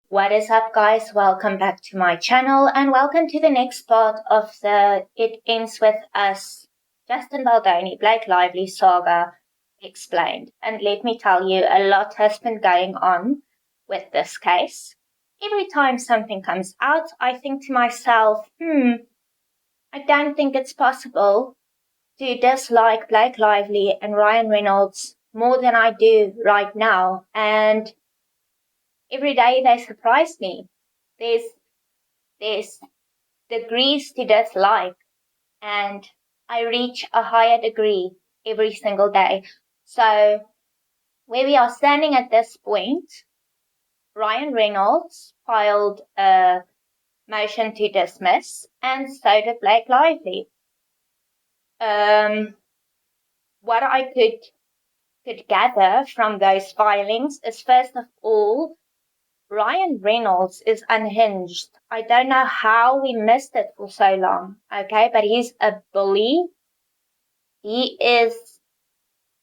What is up, guys? Welcome back to my channel and welcome to the next part of the It Ends With Us Justin Baldoni Blake Lively saga explained. And let me tell you, a lot has been going on with this case. Every time something comes out, I think to myself, I don't think it's possible to dislike Blake Lively and Ryan Reynolds more than I do right now. And every day they surprise me. There's degrees to dislike, and I reach a higher degree every single day. So where we are standing at this point, Ryan Reynolds filed a motion to dismiss, and so did Blake Lively. What I could gather from those filings is, first of all, Ryan Reynolds is unhinged. I don't know how we missed it for so long, okay? But he's a bully.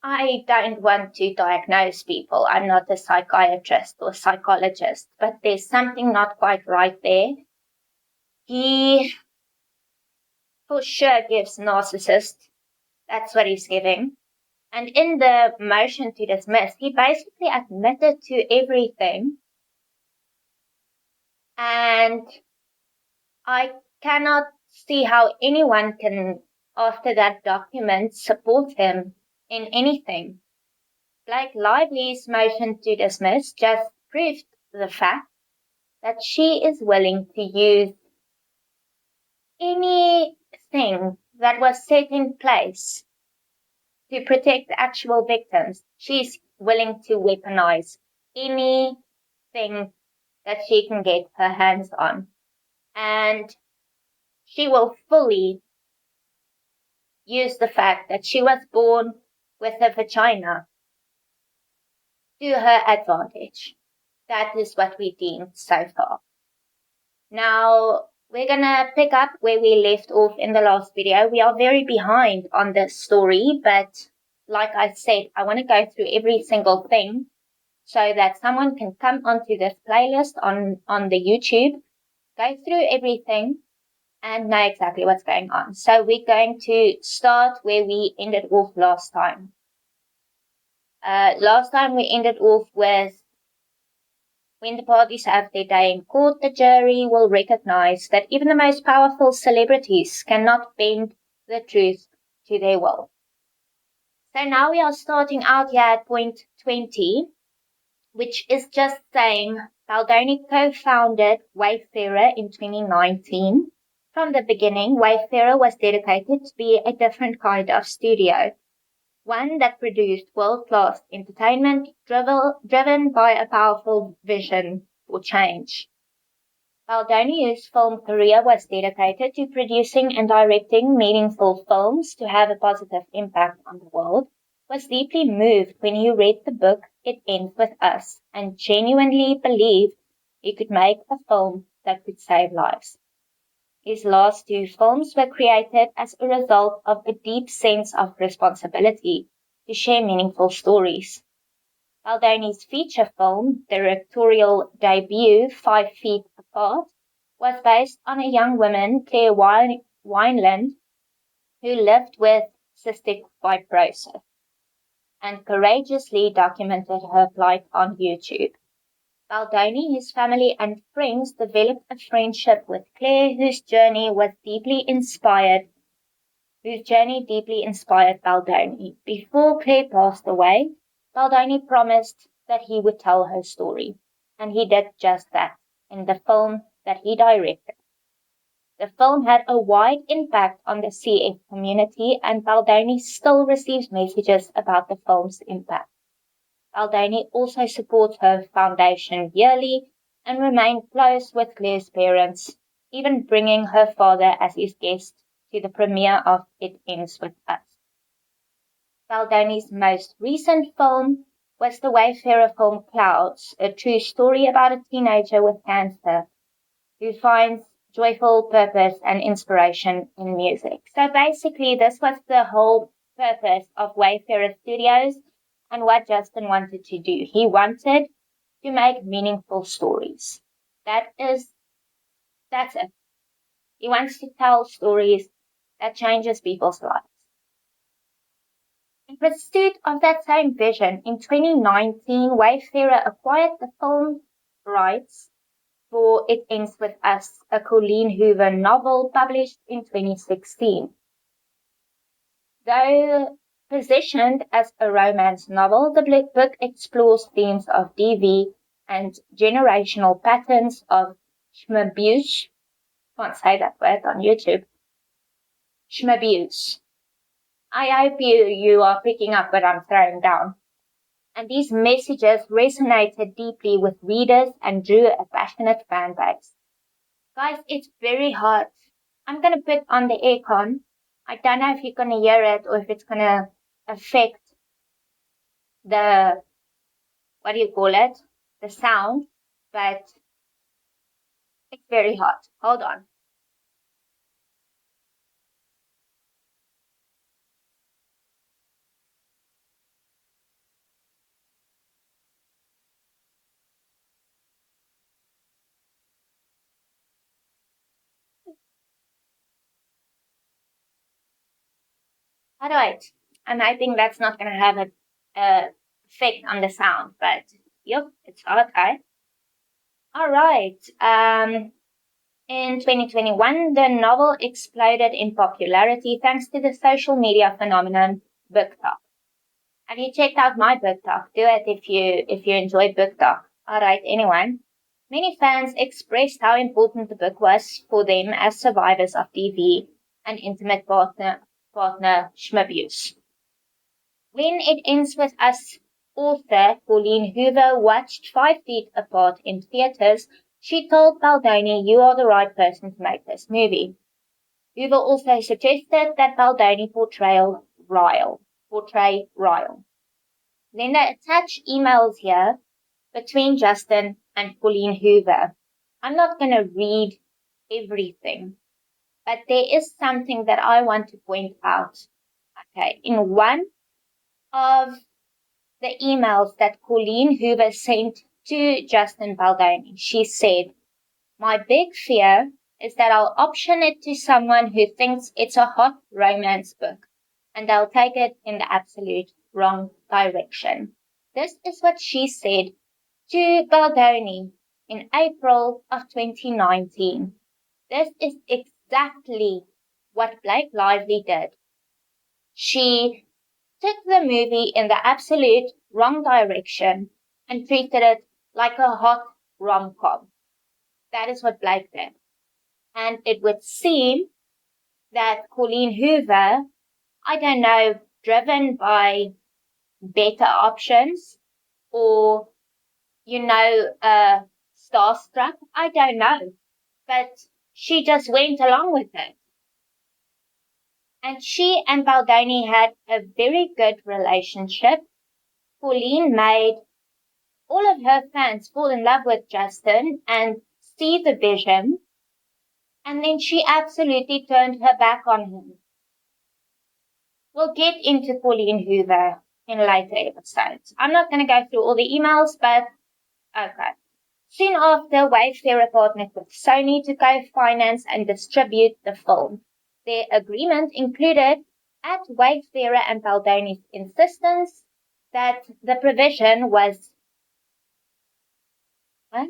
I don't want to diagnose people. I'm not a psychiatrist or psychologist, but there's something not quite right there. He for sure gives narcissist. That's what he's giving. And in the motion to dismiss, he basically admitted to everything. And I cannot see how anyone can, after that document, support him in anything. Blake Lively's motion to dismiss just proved the fact that she is willing to use anything that was set in place to protect the actual victims. She's willing to weaponize anything that she can get her hands on. And she will fully use the fact that she was born with a vagina to her advantage. That is what we deemed so far. Now, we're gonna pick up where we left off in the last video. We are very behind on this story, but like I said, I want to go through every single thing so that someone can come onto this playlist on the YouTube, go through everything, and know exactly what's going on. So we're going to start where we ended off last time. Last time we ended off with, when the parties have their day in court, the jury will recognize that even the most powerful celebrities cannot bend the truth to their will. So now we are starting out here at point 20, which is just saying Baldoni co-founded Wayfarer in 2019. From the beginning, Wayfarer was dedicated to be a different kind of studio, one that produced world-class entertainment driven by a powerful vision for change. Baldoni, whose film career was dedicated to producing and directing meaningful films to have a positive impact on the world, was deeply moved when he read the book It Ends With Us and genuinely believed he could make a film that could save lives. His last two films were created as a result of a deep sense of responsibility to share meaningful stories. Baldoni's feature film directorial debut, 5 Feet Apart, was based on a young woman, Claire Wineland, who lived with cystic fibrosis and courageously documented her plight on YouTube. Baldoni, his family and friends developed a friendship with Claire, whose journey deeply inspired Baldoni. Before Claire passed away, Baldoni promised that he would tell her story, and he did just that in the film that he directed. The film had a wide impact on the CF community, and Baldoni still receives messages about the film's impact. Baldoni also supports her foundation yearly and remained close with Claire's parents, even bringing her father as his guest to the premiere of It Ends With Us. Baldoni's most recent film was the Wayfarer film Clouds, a true story about a teenager with cancer who finds joyful purpose and inspiration in music. So basically, this was the whole purpose of Wayfarer Studios and what Justin wanted to do. He wanted to make meaningful stories. That's it. He wants to tell stories that changes people's lives. In pursuit of that same vision, in 2019, Wayfarer acquired the film rights for It Ends With Us, a Colleen Hoover novel published in 2016. Though positioned as a romance novel, the book explores themes of DV and generational patterns of schmabuse. Can't say that word on YouTube. Schmabuse. I hope you are picking up what I'm throwing down. And these messages resonated deeply with readers and drew a passionate fan base. Guys, it's very hot. I'm going to put on the aircon. I don't know if you're going to hear it or if it's going to affect the, what do you call it? The sound, but it's very hot. Hold on. Alright. I'm hoping that's not going to have an effect on the sound, but yep, it's hot, eh? Alright. In 2021, the novel exploded in popularity thanks to the social media phenomenon BookTok. Have you checked out my BookTok? Do it if you enjoy BookTok. Alright, anyway. Many fans expressed how important the book was for them as survivors of DV and intimate partner schmabuse. When It Ends With Us author Colleen Hoover watched 5 Feet Apart in theaters, she told Baldoni, "You are the right person to make this movie." Hoover also suggested that Baldoni portray Ryle. Then they attach emails here between Justin and Colleen Hoover. I'm not going to read everything, but there is something that I want to point out. Okay, in one of the emails that Colleen Hoover sent to Justin Baldoni, she said, "My big fear is that I'll option it to someone who thinks it's a hot romance book, and they'll take it in the absolute wrong direction." This is what she said to Baldoni in April of 2019. This is exactly what Blake Lively did. She took the movie in the absolute wrong direction and treated it like a hot rom-com. That is what Blake did. And it would seem that Colleen Hoover, I don't know, driven by better options or, starstruck, I don't know. But she just went along with it. And she and Baldoni had a very good relationship. Colleen made all of her fans fall in love with Justin and see the vision, and then she absolutely turned her back on him. We'll get into Colleen Hoover in later episodes. I'm not going to go through all the emails, but okay. Soon after, Wayfarer partnered with Sony to co-finance and distribute the film. Their agreement included, at Wayfarer and Baldoni's insistence, that the provision was what?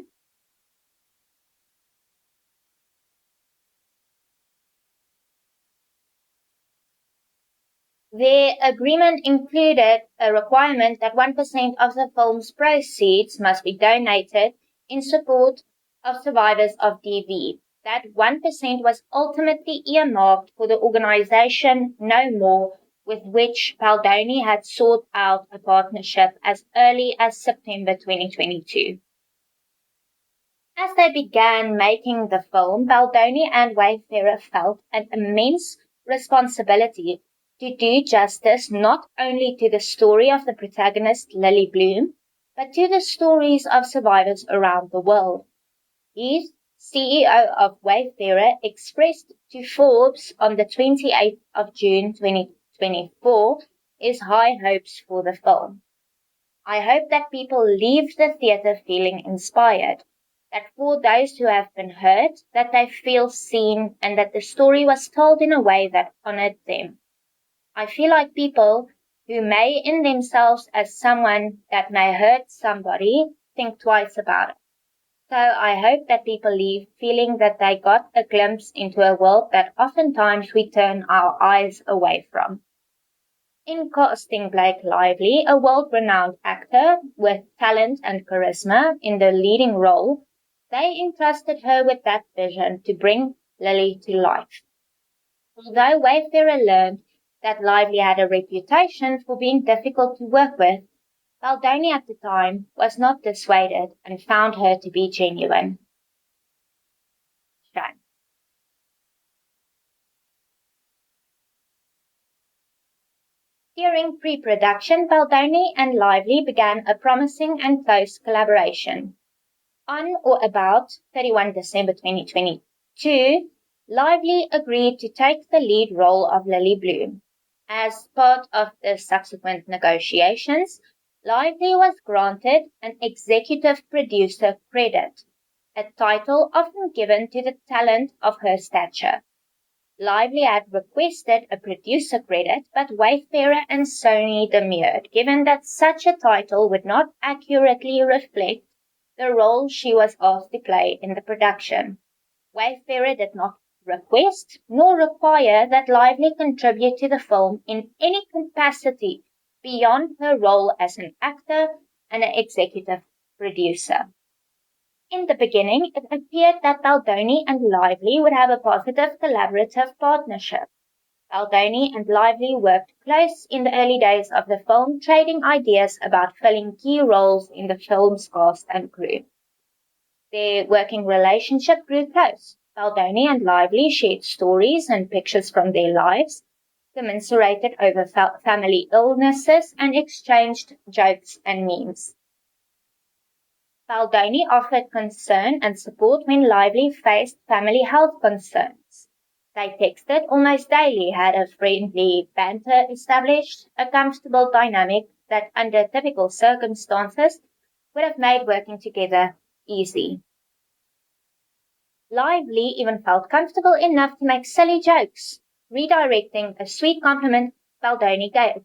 The agreement included a requirement that 1% of the film's proceeds must be donated in support of survivors of DV. That 1% was ultimately earmarked for the organization No More, with which Baldoni had sought out a partnership as early as September 2022. As they began making the film, Baldoni and Wayfarer felt an immense responsibility to do justice not only to the story of the protagonist Lily Bloom, but to the stories of survivors around the world. His CEO of Wayfarer expressed to Forbes on the 28th of June 2024 his high hopes for the film. "I hope that people leave the theater feeling inspired. that for those who have been hurt, that they feel seen and that the story was told in a way that honored them. I feel like people who may in themselves as someone that may hurt somebody think twice about it. So I hope that people leave feeling that they got a glimpse into a world that oftentimes we turn our eyes away from. In casting Blake Lively, a world-renowned actor with talent and charisma in the leading role, they entrusted her with that vision to bring Lily to life. Although Wayfarer learned that Lively had a reputation for being difficult to work with, Baldoni at the time was not dissuaded and found her to be genuine. Shame. During pre-production, Baldoni and Lively began a promising and close collaboration. On or about 31 December 2022, Lively agreed to take the lead role of Lily Bloom. As part of the subsequent negotiations, Lively was granted an executive producer credit, a title often given to the talent of her stature. Lively had requested a producer credit, but Wayfarer and Sony demurred, given that such a title would not accurately reflect the role she was asked to play in the production. Wayfarer did not request nor require that Lively contribute to the film in any capacity beyond her role as an actor and an executive producer. In the beginning, it appeared that Baldoni and Lively would have a positive collaborative partnership. Baldoni and Lively worked close in the early days of the film, trading ideas about filling key roles in the film's cast and crew. Their working relationship grew close. Baldoni and Lively shared stories and pictures from their lives, commiserated over family illnesses, and exchanged jokes and memes. Baldoni offered concern and support when Lively faced family health concerns. They texted almost daily, had a friendly banter established, a comfortable dynamic that under typical circumstances would have made working together easy. Lively even felt comfortable enough to make silly jokes, redirecting a sweet compliment Baldoni gave.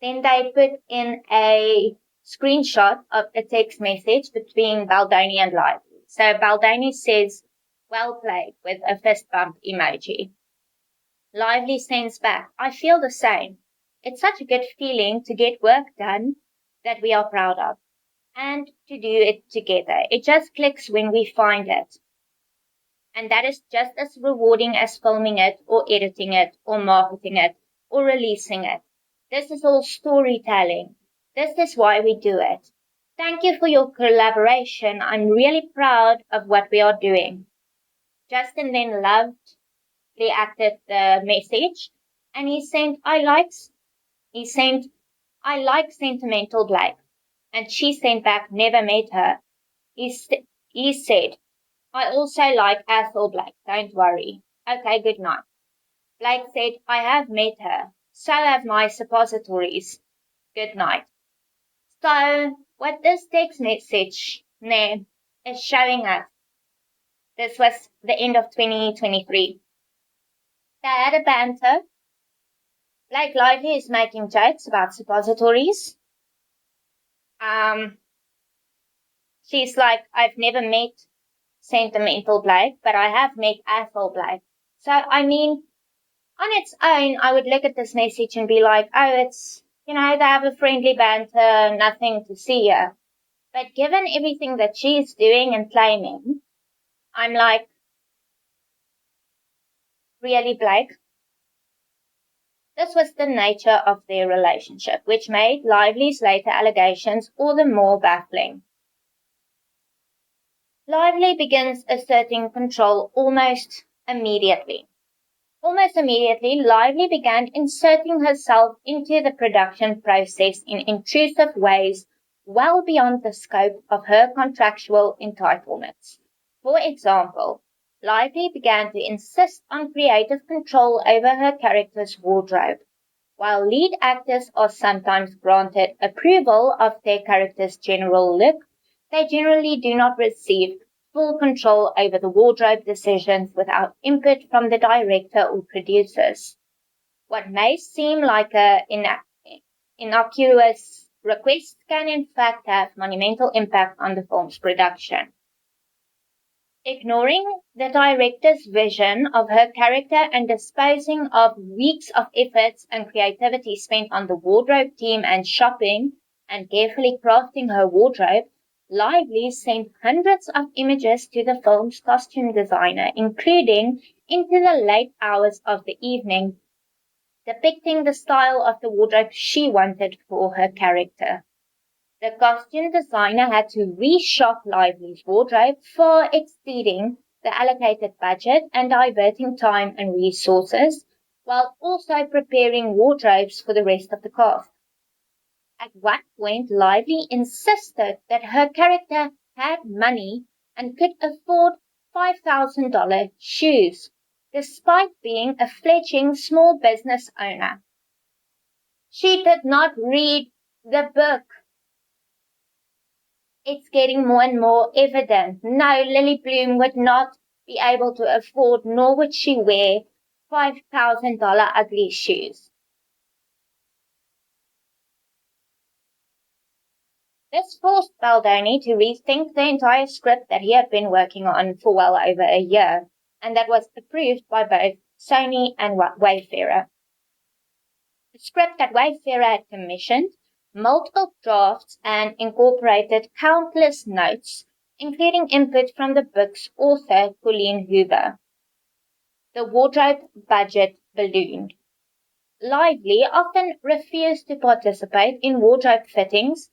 Then they put in a screenshot of a text message between Baldoni and Lively. So Baldoni says, "Well played," with a fist bump emoji. Lively sends back, "I feel the same. It's such a good feeling to get work done that we are proud of, and to do it together. It just clicks when we find it. And that is just as rewarding as filming it, or editing it, or marketing it, or releasing it. This is all storytelling. This is why we do it. Thank you for your collaboration. I'm really proud of what we are doing." Justin then loved reacted the message, and he sent, I like sentimental Blake. And she sent back, "Never met her." He said, "I also like Ethel Blake, don't worry. Okay, good night." Blake said, "I have met her. So have my suppositories. Good night." So, what this text message is showing us, this was the end of 2023. They had a banter. Blake Lively is making jokes about suppositories. She's like, "I've never met sentimental Blake, but I have met Ethel Blake." So, I mean, on its own, I would look at this message and be like, oh, it's, they have a friendly banter, nothing to see here. But given everything that she's doing and claiming, I'm like, really, Blake? This was the nature of their relationship, which made Lively's later allegations all the more baffling. Lively begins asserting control almost immediately. Almost immediately, Lively began inserting herself into the production process in intrusive ways well beyond the scope of her contractual entitlements. For example, Lively began to insist on creative control over her character's wardrobe. While lead actors are sometimes granted approval of their character's general look, They generally do not receive full control over the wardrobe decisions without input from the director or producers. What may seem like an innocuous request can in fact have monumental impact on the film's production. Ignoring the director's vision of her character and disposing of weeks of efforts and creativity spent on the wardrobe team and shopping and carefully crafting her wardrobe, Lively sent hundreds of images to the film's costume designer, including into the late hours of the evening, depicting the style of the wardrobe she wanted for her character. The costume designer had to reshop Lively's wardrobe, far exceeding the allocated budget and diverting time and resources, while also preparing wardrobes for the rest of the cast. At one point, Lively insisted that her character had money and could afford $5,000 shoes, despite being a fledgling small business owner. She did not read the book. It's getting more and more evident. No, Lily Bloom would not be able to afford, nor would she wear $5,000 ugly shoes. This forced Baldoni to rethink the entire script that he had been working on for well over a year, and that was approved by both Sony and Wayfarer. The script that Wayfarer had commissioned multiple drafts and incorporated countless notes, including input from the book's author, Colleen Hoover. The wardrobe budget ballooned. Lively often refused to participate in wardrobe fittings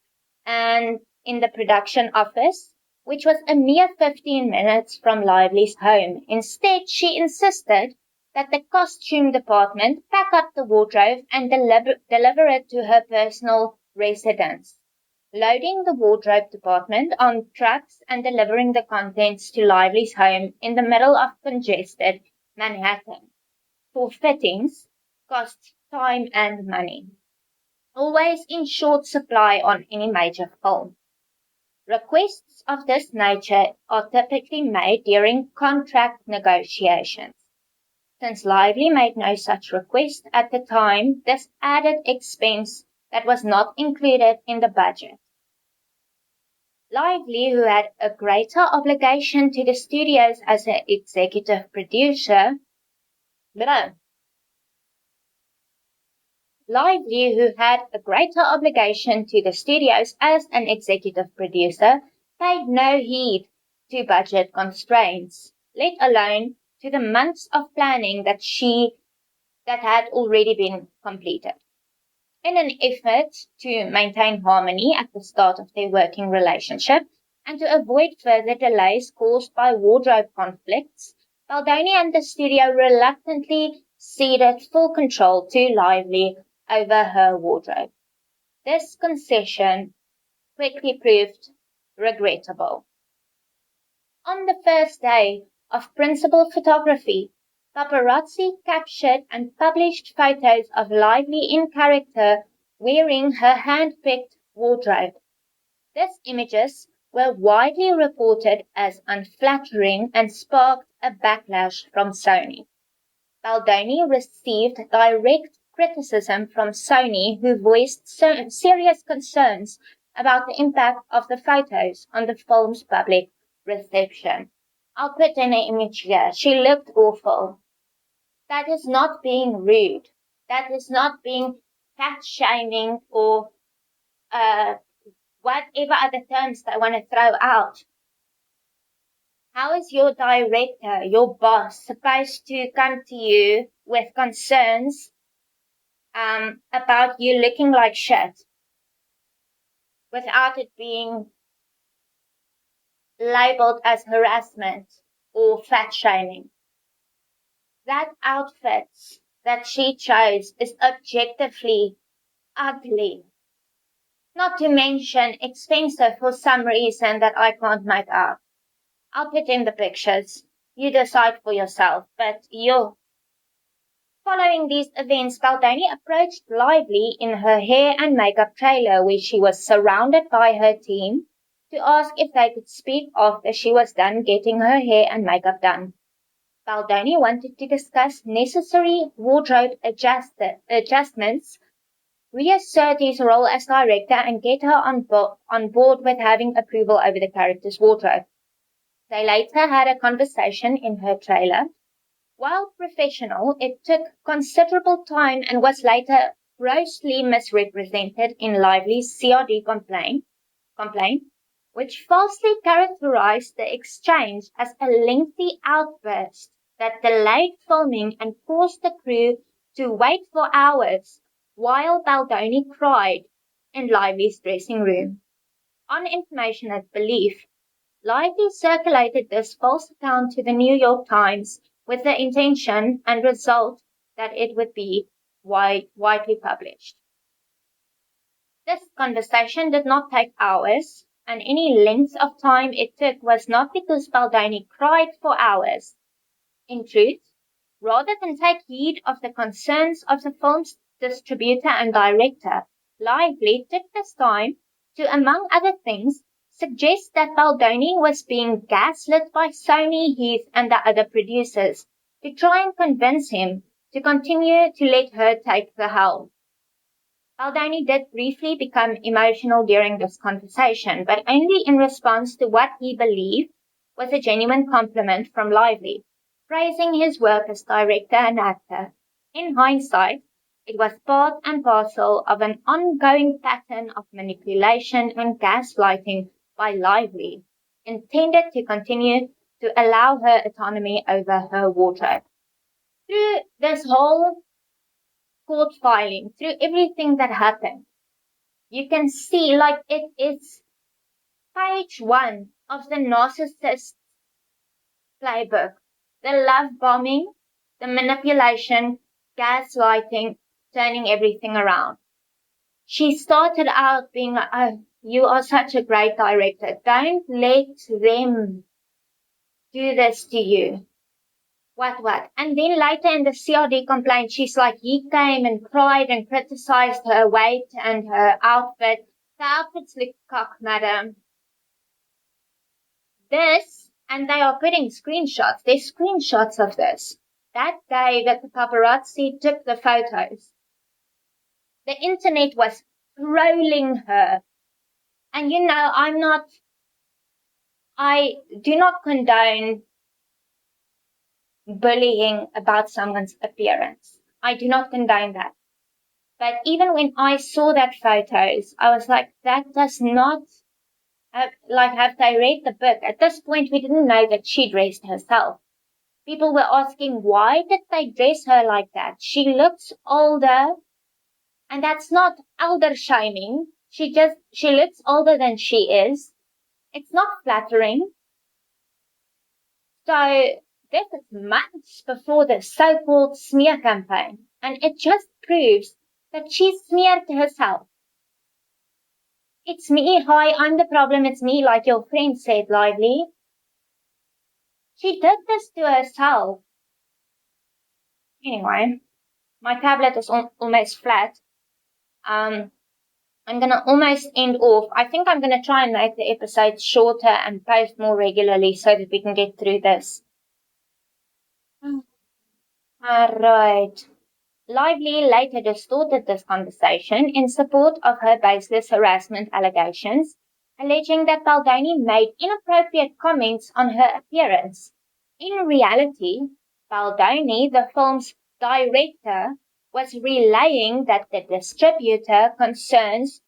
and in the production office, which was a mere 15 minutes from Lively's home. Instead, she insisted that the costume department pack up the wardrobe and deliver it to her personal residence, loading the wardrobe department on trucks and delivering the contents to Lively's home in the middle of congested Manhattan. For fittings, cost time and money, always in short supply on any major film. Requests of this nature are typically made during contract negotiations. Since Lively made no such request at the time, this added expense that was not included in the budget. Lively, who had a greater obligation to the studios as an executive producer, Lively, who had a greater obligation to the studios as an executive producer, paid no heed to budget constraints, let alone to the months of planning that had already been completed. In an effort to maintain harmony at the start of their working relationship and to avoid further delays caused by wardrobe conflicts, Baldoni and the studio reluctantly ceded full control to Lively over her wardrobe. This concession quickly proved regrettable. On the first day of principal photography, paparazzi captured and published photos of Lively in character wearing her hand-picked wardrobe. These images were widely reported as unflattering and sparked a backlash from Sony. Baldoni received direct criticism from Sony, who voiced serious concerns about the impact of the photos on the film's public reception. I'll put in an image here. She looked awful. That is not being rude. That is not being fat-shaming or whatever other terms they want to throw out. How is your director, your boss, supposed to come to you with concerns about you looking like shit without it being labeled as harassment or fat-shaming? That outfit that she chose is objectively ugly. Not to mention expensive for some reason that I can't make out. I'll put in the pictures. You decide for yourself, but Following these events, Baldoni approached Lively in her hair and makeup trailer where she was surrounded by her team to ask if they could speak after she was done getting her hair and makeup done. Baldoni wanted to discuss necessary wardrobe adjustments, reassert his role as director, and get her on board with having approval over the character's wardrobe. They later had a conversation in her trailer. While professional, it took considerable time and was later grossly misrepresented in Lively's CRD complaint, which falsely characterized the exchange as a lengthy outburst that delayed filming and forced the crew to wait for hours while Baldoni cried in Lively's dressing room. On information and belief, Lively circulated this false account to the New York Times with the intention and result that it would be widely published. This conversation did not take hours, and any length of time it took was not because Baldoni cried for hours. In truth, rather than take heed of the concerns of the film's distributor and director, Lively took this time to, among other things, suggest that Baldoni was being gaslit by Sony, Heath, and the other producers to try and convince him to continue to let her take the helm. Baldoni did briefly become emotional during this conversation, but only in response to what he believed was a genuine compliment from Lively, praising his work as director and actor. In hindsight, it was part and parcel of an ongoing pattern of manipulation and gaslighting by Lively, intended to continue to allow her autonomy over her wardrobe. Through this whole court filing, through everything that happened, you can see like it is page 1 of the narcissist playbook. The love bombing, the manipulation, gaslighting, turning everything around. She started out being like, oh, you are such a great director. Don't let them do this to you. What? And then later in the CRD complaint, she's like, he came and cried and criticized her weight and her outfit. The outfits look cock, madam. This, and they are putting screenshots. There's screenshots of this. That day that the paparazzi took the photos, the internet was trolling her. And you know, I do not condone bullying about someone's appearance. I do not condone that. But even when I saw that photos, I was like, that does not have they read the book? At this point, we didn't know that she dressed herself. People were asking, why did they dress her like that? She looks older, and that's not elder shaming. She looks older than she is. It's not flattering. So this is months before the so-called smear campaign, and it just proves that she smeared herself. It's me, hi, I'm the problem, it's me, like your friend said, Lively. She did this to herself. Anyway, my tablet is almost flat. I'm gonna almost end off. I think I'm gonna try and make the episodes shorter and post more regularly so that we can get through this. Alright. Lively later distorted this conversation in support of her baseless harassment allegations, alleging that Baldoni made inappropriate comments on her appearance. In reality, Baldoni, the film's director, was relaying that the distributor concerns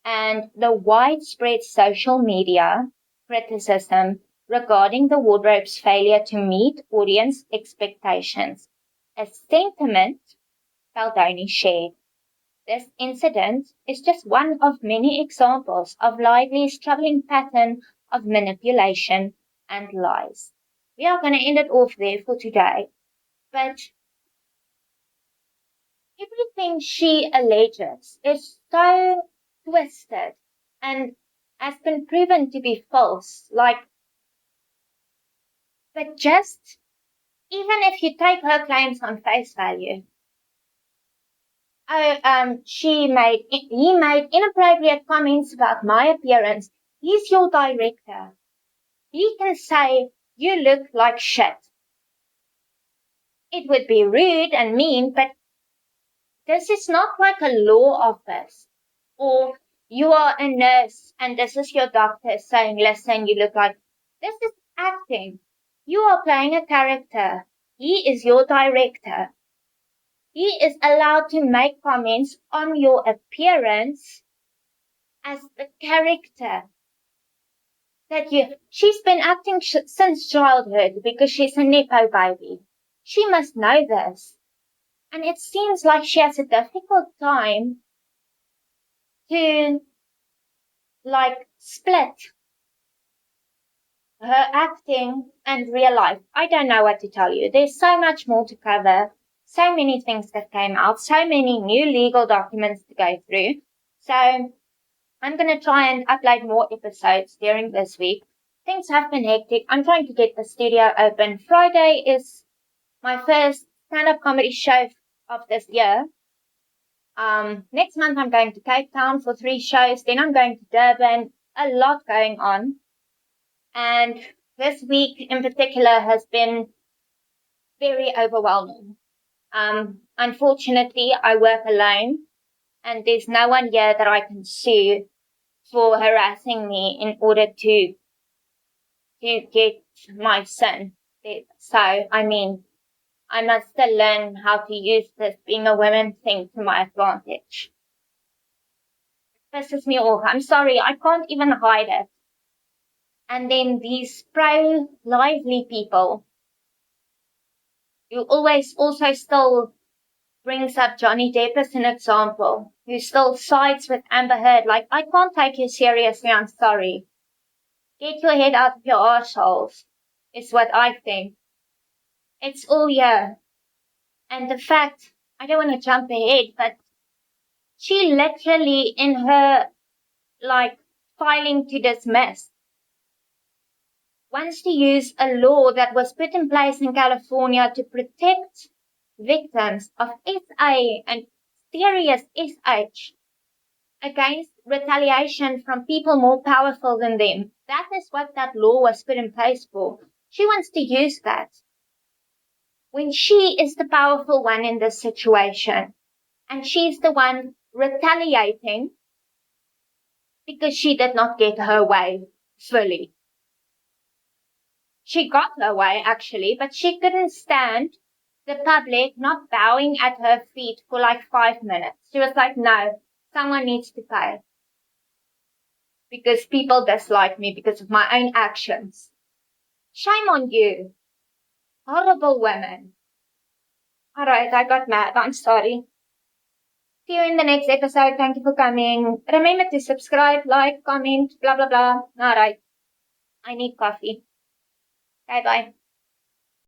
and the widespread social media criticism regarding the wardrobe's failure to meet audience expectations, a sentiment Baldoni shared. This incident is just one of many examples of Lively's troubling pattern of manipulation and lies. We are going to end it off there for today, but everything she alleges is so twisted and has been proven to be false. But just even if you take her claims on face value, he made inappropriate comments about my appearance. He's your director. He can say, you look like shit. It would be rude and mean, but this is not like a law office. Or you are a nurse and this is your doctor saying, listen, you look like... This is acting. You are playing a character. He is your director. He is allowed to make comments on your appearance as the character that she's been acting since childhood because she's a Nepo baby. She must know this. And it seems like she has a difficult time to, split her acting and real life. I don't know what to tell you. There's so much more to cover. So many things that came out. So many new legal documents to go through. So I'm going to try and upload more episodes during this week. Things have been hectic. I'm trying to get the studio open. Friday is my first stand-up comedy show of this year. Next month I'm going to Cape Town for 3 shows. Then I'm going to Durban. A lot going on. And this week in particular has been very overwhelming. Unfortunately, I work alone and there's no one here that I can sue for harassing me in order to get my son. So, I must still learn how to use this being a woman thing to my advantage. It pisses me off. I'm sorry, I can't even hide it. And then these pro-lively people who always also still brings up Johnny Depp as an example, who still sides with Amber Heard. I can't take you seriously, I'm sorry. Get your head out of your arseholes, is what I think. It's all here. And the fact, I don't want to jump ahead, but she literally in her, filing to dismiss, wants to use a law that was put in place in California to protect victims of SA and serious SH against retaliation from people more powerful than them. That is what that law was put in place for. She wants to use that when she is the powerful one in this situation. And she's the one retaliating because she did not get her way fully. She got her way, actually, but she couldn't stand the public not bowing at her feet for 5 minutes. She was like, no, someone needs to pay. Because people dislike me because of my own actions. Shame on you. Horrible women. Alright, I got mad. I'm sorry. See you in the next episode. Thank you for coming. Remember to subscribe, like, comment, blah, blah, blah. Alright. I need coffee. Bye-bye.